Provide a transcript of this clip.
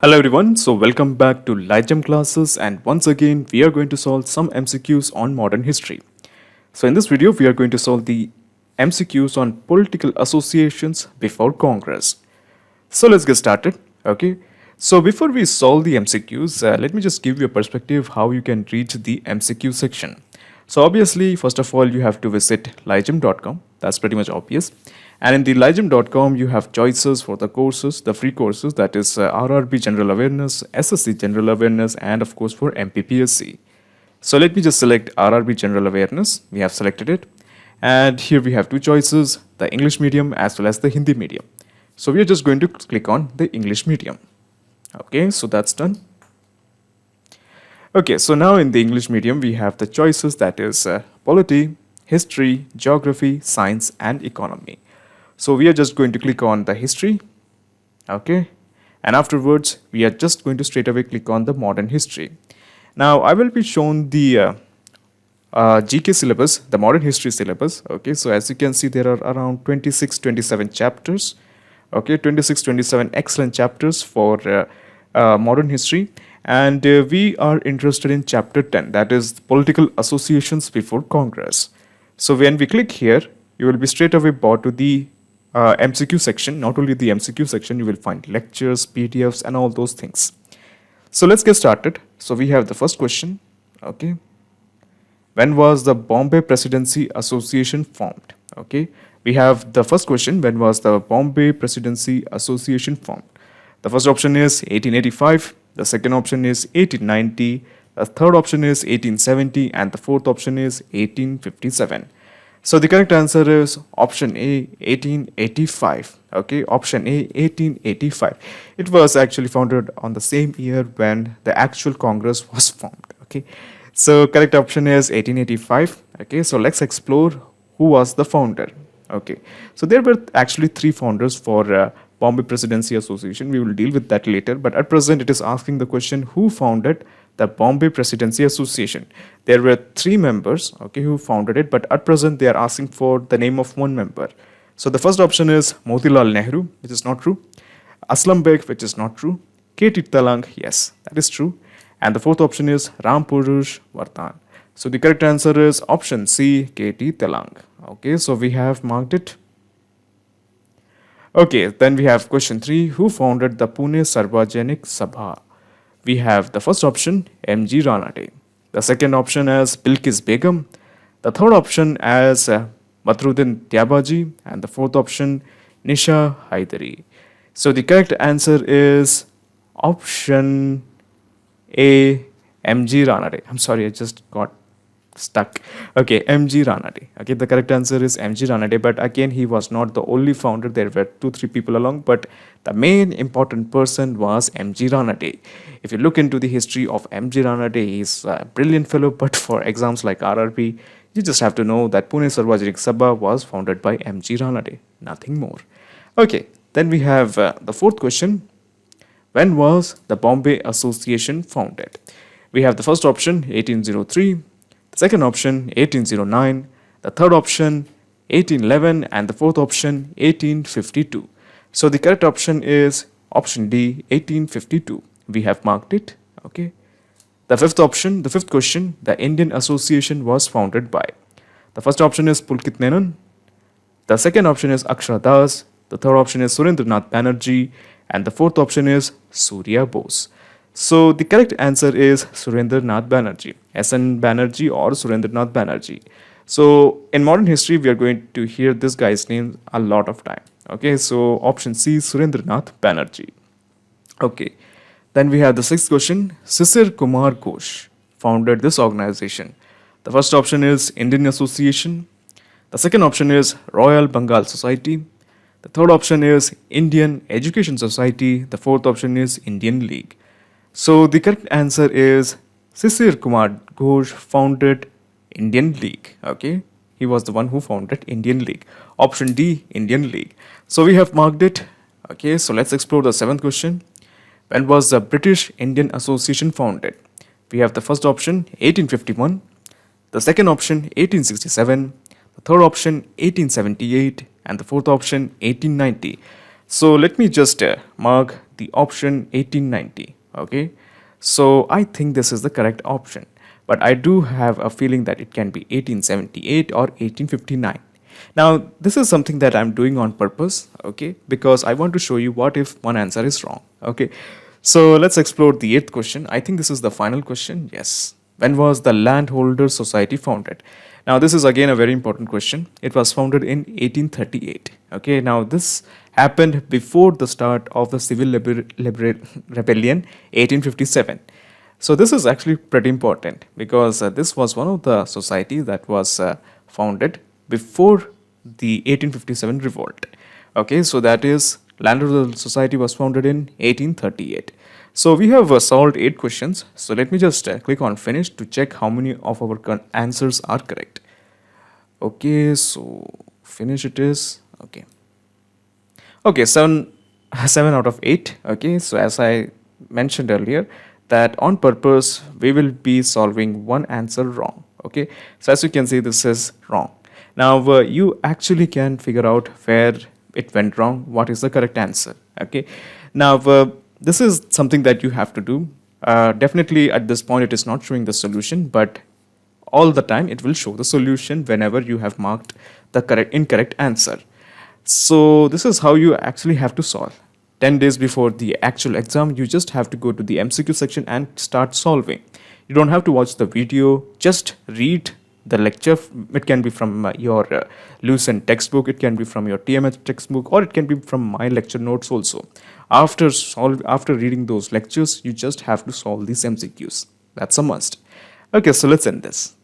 Hello everyone, so welcome back to Lightgem classes, and once again we are going to solve some MCQs on modern history. So in this video we are going to solve the MCQs on political associations before Congress. So let's get started. Okay. So before we solve the MCQs, let me just give you a perspective how you can reach the MCQ section. So obviously, first of all, you have to visit ligem.com. That's pretty much obvious. And in the ligem.com, you have choices for the courses, the free courses, that is RRB General Awareness, SSC General Awareness, and of course for MPPSC. So let me just select RRB General Awareness. We have selected it. And here we have two choices, the English medium as well as the Hindi medium. So we are just going to click on the English medium. Okay, so that's done. Okay, so now in the English medium, we have the choices, that is polity, history, geography, science, and economy. So we are just going to click on the history. Okay, and afterwards, we are just going to straight away click on the modern history. Now, I will be shown the GK syllabus, the modern history syllabus. Okay, so as you can see, there are around 26-27 chapters. Okay, 26-27 excellent chapters for modern history. And we are interested in chapter 10, that is political associations before Congress. So when we click here, you will be straight away brought to the MCQ section. Not only the MCQ section, you will find lectures, PDFs, and all those things. So let's get started. So we have the first question. Okay. When was the Bombay Presidency Association formed? Okay. We have the first question. When was the Bombay Presidency Association formed? The first option is 1885. The second option is 1890. The third option is 1870. And the fourth option is 1857. So the correct answer is option A, 1885. Okay, option A, 1885. It was actually founded on the same year when the actual Congress was formed. Okay, so correct option is 1885. Okay, so let's explore who was the founder. Okay, so there were actually three founders for Bombay Presidency Association. We will deal with that later, but at present it is asking the question, who founded the Bombay Presidency Association? There were three members, okay, who founded it, but at present they are asking for the name of one member. So the first option is Motilal Nehru, which is not true. Aslam Beg, which is not true. K.T. Talang, yes, that is true. And the fourth option is Ram Purush Vardhan. So the correct answer is option C, K.T. Talang. Okay, so we have marked it. Okay, then we have question 3. Who founded the Pune Sarvajanik Sabha? We have the first option, M.G. Ranade. The second option as Bilkis Begum. The third option as Badruddin Tyabaji. And the fourth option, Nisha Haidari. So the correct answer is option A, M.G. Ranade. I'm sorry, I just got stuck. Okay, M.G. Ranade. Okay, the correct answer is M.G. Ranade, but again, he was not the only founder. There were 2-3 people along, but the main important person was M.G. Ranade. If you look into the history of M.G. Ranade, he's a brilliant fellow, but for exams like RRB, you just have to know that Pune Sarvajanik Sabha was founded by M.G. Ranade, nothing more. Okay, then we have the fourth question. When was the Bombay Association founded? We have the first option, 1803. The second option, 1809, the third option, 1811, and the fourth option, 1852. So the correct option is option D, 1852. We have marked it. Okay. The fifth option, the fifth question, the Indian Association was founded by. The first option is Pulkit Menon. The second option is Akshara Das. The third option is Surendranath Banerjee. And the fourth option is Surya Bose. So the correct answer is Surendranath Banerjee, SN Banerjee or Surendranath Banerjee. So in modern history, we are going to hear this guy's name a lot of time. Okay, so option C, Surendranath Banerjee. Okay, then we have the sixth question. Sisir Kumar Ghosh founded this organization. The first option is Indian Association. The second option is Royal Bengal Society. The third option is Indian Education Society. The fourth option is Indian League. So the correct answer is Sisir Kumar Ghosh founded Indian League. Okay, he was the one who founded Indian League. Option D, Indian League. So we have marked it. Okay, so let's explore the seventh question. When was the British Indian Association founded? We have the first option, 1851. The second option, 1867. The third option, 1878. And the fourth option, 1890. So let me just mark the option 1890. Okay. So I think this is the correct option. But I do have a feeling that it can be 1878 or 1859. Now, this is something that I'm doing on purpose, okay, because I want to show you what if one answer is wrong, okay. So let's explore the eighth question. I think this is the final question. Yes. When was the Landholder Society founded? Now, this is again a very important question. It was founded in 1838. Okay. Now, this happened before the start of the Civil Rebellion, 1857. So this is actually pretty important because this was one of the societies that was founded before the 1857 revolt. Okay, so that is Landholder Society was founded in 1838. So we have solved 8 questions. So let me just click on finish to check how many of our answers are correct. Okay, so finish it is. Okay. Okay, 7 out of 8. Okay, so as I mentioned earlier, that on purpose we will be solving one answer wrong. Okay, so as you can see, this is wrong. Now you actually can figure out where it went wrong, what is the correct answer. Okay, now this is something that you have to do. Definitely at this point it is not showing the solution, but all the time it will show the solution whenever you have marked the incorrect answer. So this is how you actually have to solve. 10 days before the actual exam, you just have to go to the MCQ section and start solving. You don't have to watch the video, just read the lecture. It can be from your Lucent textbook, it can be from your TMH textbook, or it can be from my lecture notes also. After reading those lectures, you just have to solve these MCQs. That's a must. Okay, so let's end this.